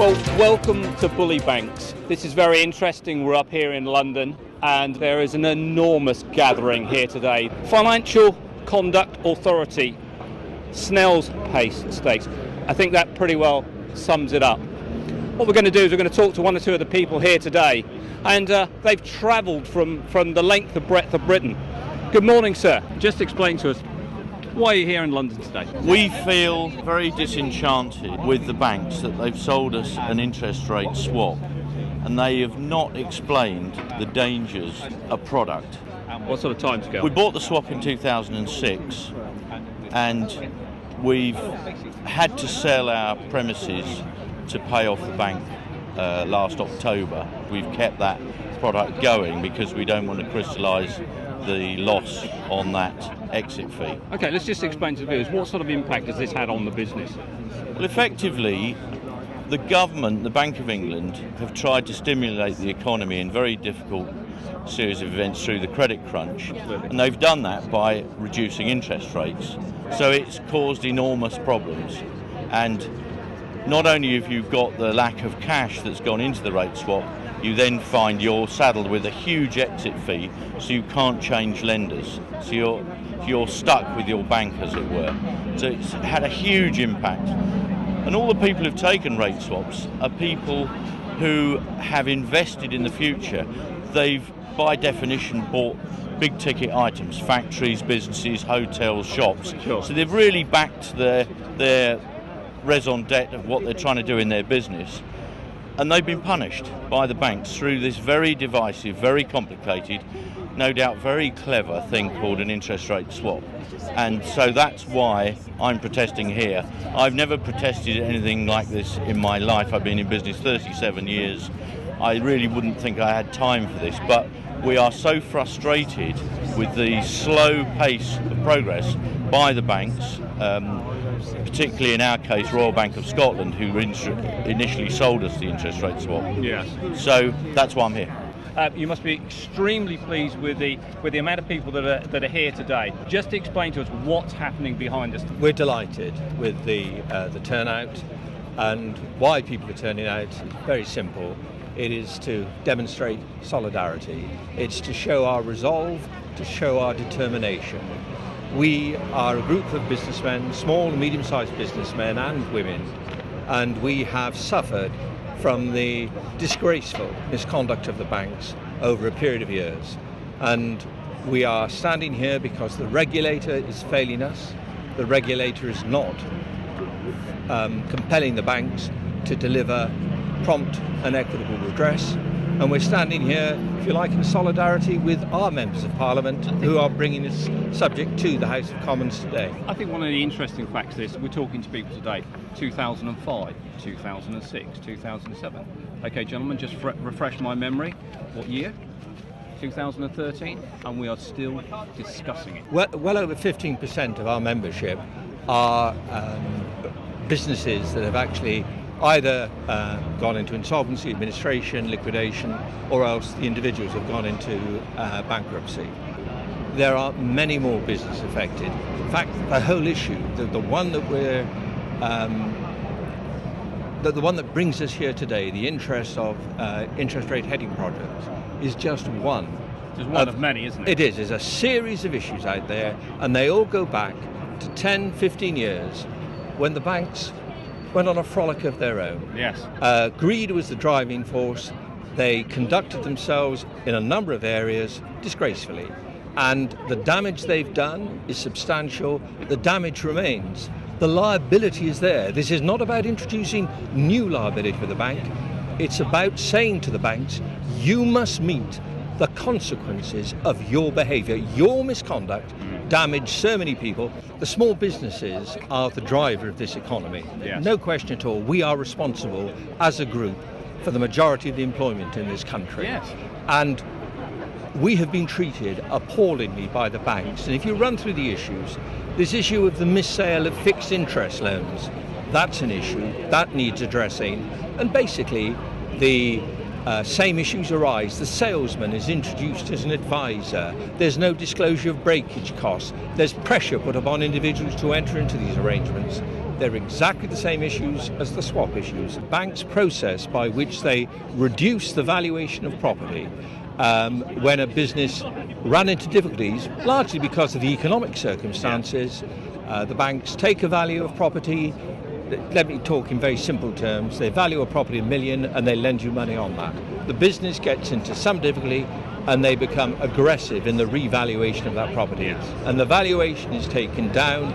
Well, welcome to Bully Banks. This is very interesting. We're up here in London and there is an enormous gathering here today. Financial Conduct Authority, Snell's Pace Stakes. I think that pretty well sums it up. What we're going to do is we're going to talk to one or two of the people here today, and they've travelled from the length and breadth of Britain. Good morning, sir. Just explain to us, why are you here in London today? We feel very disenchanted with the banks that they've sold us an interest rate swap, and they have not explained the dangers of product. What sort of timescale? We bought the swap in 2006 and we've had to sell our premises to pay off the bank last October. We've kept that product going because we don't want to crystallise the loss on that exit fee. Okay, let's just explain to the viewers, what sort of impact has this had on the business? Well, effectively, the government, the Bank of England, have tried to stimulate the economy in very difficult series of events through the credit crunch, and they've done that by reducing interest rates. So it's caused enormous problems, and not only have you got the lack of cash that's gone into the rate swap, you then find you're saddled with a huge exit fee, so you can't change lenders. So you're stuck with your bank, as it were. So it's had a huge impact. And all the people who've taken rate swaps are people who have invested in the future. They've, by definition, bought big ticket items, factories, businesses, hotels, shops. Sure. So they've really backed their raison d'etre of what they're trying to do in their business. And they've been punished by the banks through this very divisive, very complicated, no doubt very clever thing called an interest rate swap. And so that's why I'm protesting here. I've never protested anything like this in my life. I've been in business 37 years. I really wouldn't think I had time for this, but we are so frustrated with the slow pace of progress by the banks, particularly in our case Royal Bank of Scotland, who initially sold us the interest rate swap. Yes. So that's why I'm here. You must be extremely pleased with the amount of people that are here today. Just explain to us what's happening behind us. We're delighted with the turnout, and why people are turning out is very simple. It is to demonstrate solidarity. It's to show our resolve, to show our determination. We are a group of businessmen, small and medium-sized businessmen and women, and we have suffered from the disgraceful misconduct of the banks over a period of years. And we are standing here because the regulator is failing us. The regulator is not compelling the banks to deliver prompt and equitable redress. And we're standing here, if you like, in solidarity with our members of Parliament who are bringing this subject to the House of Commons today. I think one of the interesting facts is we're talking to people today, 2005, 2006, 2007. Okay, gentlemen, just refresh my memory. What year? 2013, and we are still discussing it. Well over 15% of our membership are businesses that have actually either gone into insolvency, administration, liquidation, or else the individuals have gone into bankruptcy. There are many more businesses affected. In fact, the whole issue, the one that we're the one that brings us here today, the interest rate hedging projects, is just one. Just one of many, isn't it? It is. There's a series of issues out there, and they all go back to 10, 15 years when the banks went on a frolic of their own. Yes. Greed was the driving force. They conducted themselves in a number of areas disgracefully. And the damage they've done is substantial. The damage remains. The liability is there. This is not about introducing new liability for the bank. It's about saying to the banks, you must meet the consequences of your behaviour. Your misconduct damaged so many people. The small businesses are the driver of this economy. Yes. No question at all. We are responsible as a group for the majority of the employment in this country. Yes. And we have been treated appallingly by the banks. And if you run through the issues, this issue of the missale of fixed interest loans, that's an issue that needs addressing. And basically, the same issues arise. The salesman is introduced as an advisor. There's no disclosure of breakage costs. There's pressure put upon individuals to enter into these arrangements. They're exactly the same issues as the swap issues. Banks' process by which they reduce the valuation of property when a business ran into difficulties, largely because of the economic circumstances. The banks take a value of property. Let me talk in very simple terms. They value a property $1 million and they lend you money on that. The business gets into some difficulty and they become aggressive in the revaluation of that property. And the valuation is taken down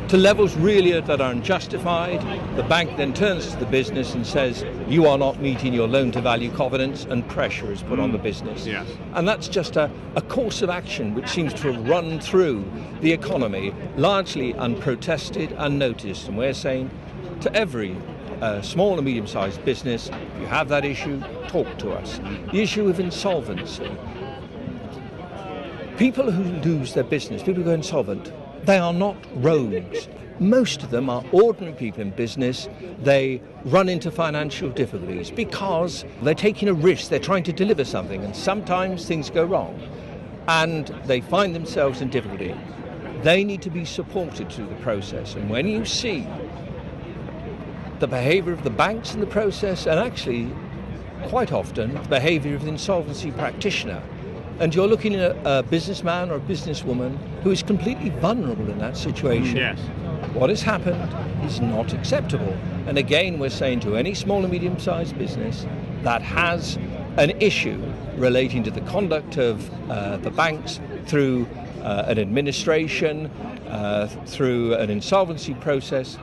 to levels really that are unjustified. The bank then turns to the business and says, you are not meeting your loan-to-value covenants, and pressure is put on the business. Yes. And that's just a course of action which seems to have run through the economy, largely unprotested, unnoticed. And we're saying to every small and medium-sized business, if you have that issue, talk to us. The issue of insolvency. People who lose their business, people who go insolvent, they are not rogues. Most of them are ordinary people in business. They run into financial difficulties because they're taking a risk, they're trying to deliver something, and sometimes things go wrong and they find themselves in difficulty. They need to be supported through the process. And when you see the behaviour of the banks in the process, and actually quite often the behaviour of the insolvency practitioner, and you're looking at a businessman or a businesswoman who is completely vulnerable in that situation. Yes. What has happened is not acceptable. And again, we're saying to any small and medium-sized business that has an issue relating to the conduct of the banks through an administration, through an insolvency process,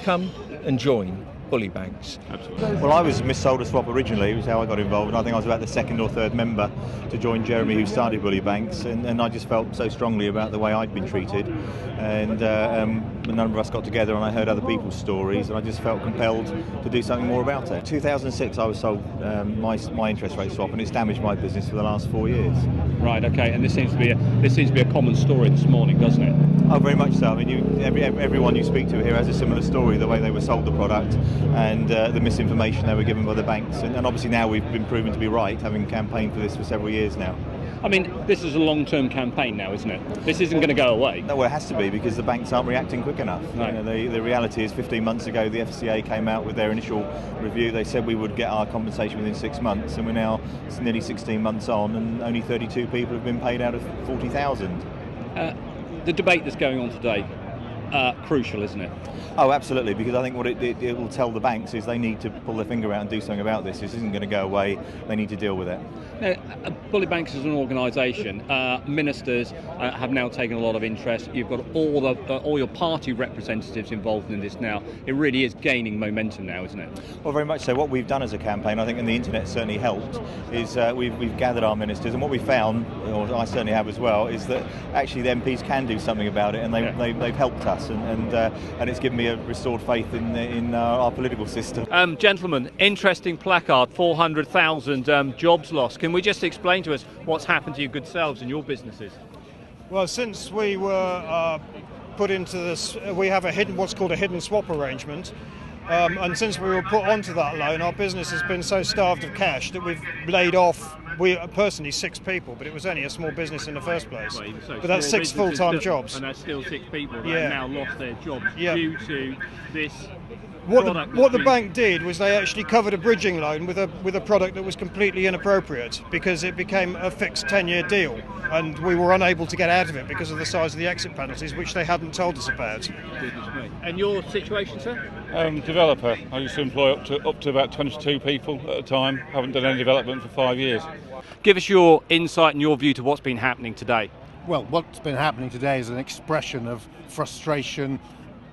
come and join Bully Banks. Absolutely. Well, I was missold a swap originally, it was how I got involved, and I think I was about the second or third member to join Jeremy, who started Bully Banks, and I just felt so strongly about the way I'd been treated, and a number of us got together and I heard other people's stories, and I just felt compelled to do something more about it. In 2006 I was sold my interest rate swap, and it's damaged my business for the last 4 years. Right. Okay. And this seems to be a common story this morning, doesn't it? Oh, very much so. I mean, everyone you speak to here has a similar story, the way they were sold the product and the misinformation they were given by the banks. And obviously now we've been proven to be right, having campaigned for this for several years now. I mean, this is a long-term campaign now, isn't it? This isn't going to go away. No, well, it has to be, because the banks aren't reacting quick enough. No. You know, the reality is 15 months ago the FCA came out with their initial review. They said we would get our compensation within 6 months, and we're now nearly 16 months on and only 32 people have been paid out of 40,000. The debate that's going on today, crucial, isn't it? Oh, absolutely, because I think what it will tell the banks is they need to pull their finger out and do something about this. This isn't going to go away. They need to deal with it. Now, Bully Banks is an organisation. Ministers have now taken a lot of interest. You've got all your party representatives involved in this now. It really is gaining momentum now, isn't it? Well, very much so. What we've done as a campaign, I think, and the internet certainly helped, is we've gathered our ministers, and what we found, or I certainly have as well, is that actually the MPs can do something about it, and they've helped us, and it's given me a restored faith in our political system. Gentlemen, interesting placard, 400,000 jobs lost. Can we just explain to us what's happened to your good selves and your businesses? Well, since we were put into this, we have what's called a hidden swap arrangement, and since we were put onto that loan, our business has been so starved of cash that we've laid off, personally 6 people, but it was only a small business in the first place. Well, so but that's 6 full-time jobs. And that's still 6 people that Yeah. have now lost their jobs Yeah. due to this. What the bank did was they actually covered a bridging loan with a product that was completely inappropriate, because it became a fixed 10-year deal, and we were unable to get out of it because of the size of the exit penalties, which they hadn't told us about. Goodness me. And your situation, sir? Developer. I used to employ up to about 22 people at a time. Haven't done any development for 5 years. Give us your insight and your view to what's been happening today. Well, what's been happening today is an expression of frustration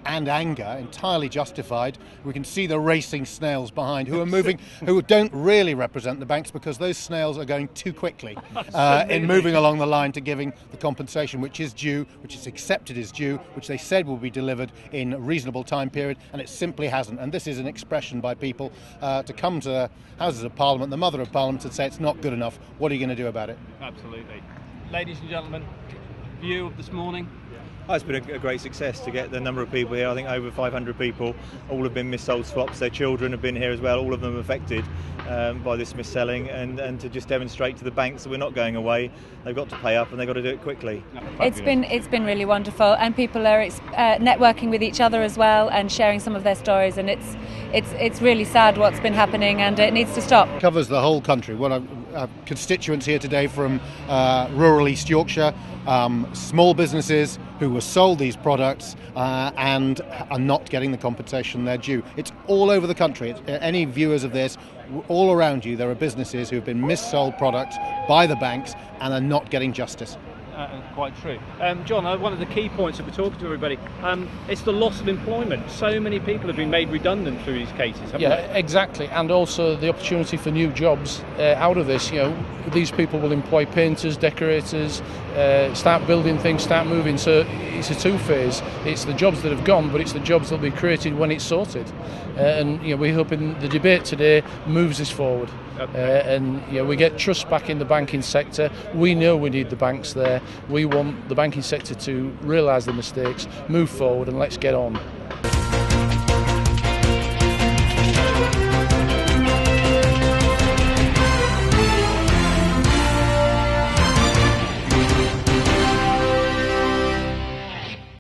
and anger, entirely justified. We can see the racing snails behind who are moving, who don't really represent the banks, because those snails are going too quickly in moving along the line to giving the compensation which is due, which is accepted as due, which they said will be delivered in a reasonable time period, and it simply hasn't. And this is an expression by people to come to the Houses of Parliament, the Mother of Parliament, and say it's not good enough. What are you going to do about it? Absolutely. Ladies and gentlemen, view of this morning? Oh, it's been a great success to get the number of people here. I think over 500 people, all have been mis-sold swaps. Their children have been here as well, all of them affected by this mis-selling, and to just demonstrate to the banks that we're not going away. They've got to pay up and they've got to do it quickly. It's been really wonderful, and people are networking with each other as well and sharing some of their stories, and it's really sad what's been happening, and it needs to stop. It covers the whole country. Well, constituents here today from rural East Yorkshire, small businesses who were sold these products and are not getting the compensation they're due. It's all over the country. Any viewers of this, all around you, there are businesses who have been mis-sold products by the banks and are not getting justice. Quite true. John, one of the key points that we're talking to everybody, it's the loss of employment. So many people have been made redundant through these cases, haven't they? Exactly, and also the opportunity for new jobs out of this. These people will employ painters, decorators, start building things, start moving. So it's a two-phase. It's the jobs that have gone, but it's the jobs that will be created when it's sorted. And we're hoping the debate today moves this forward. And we get trust back in the banking sector. We know we need the banks there. We want the banking sector to realise the mistakes, move forward, and let's get on.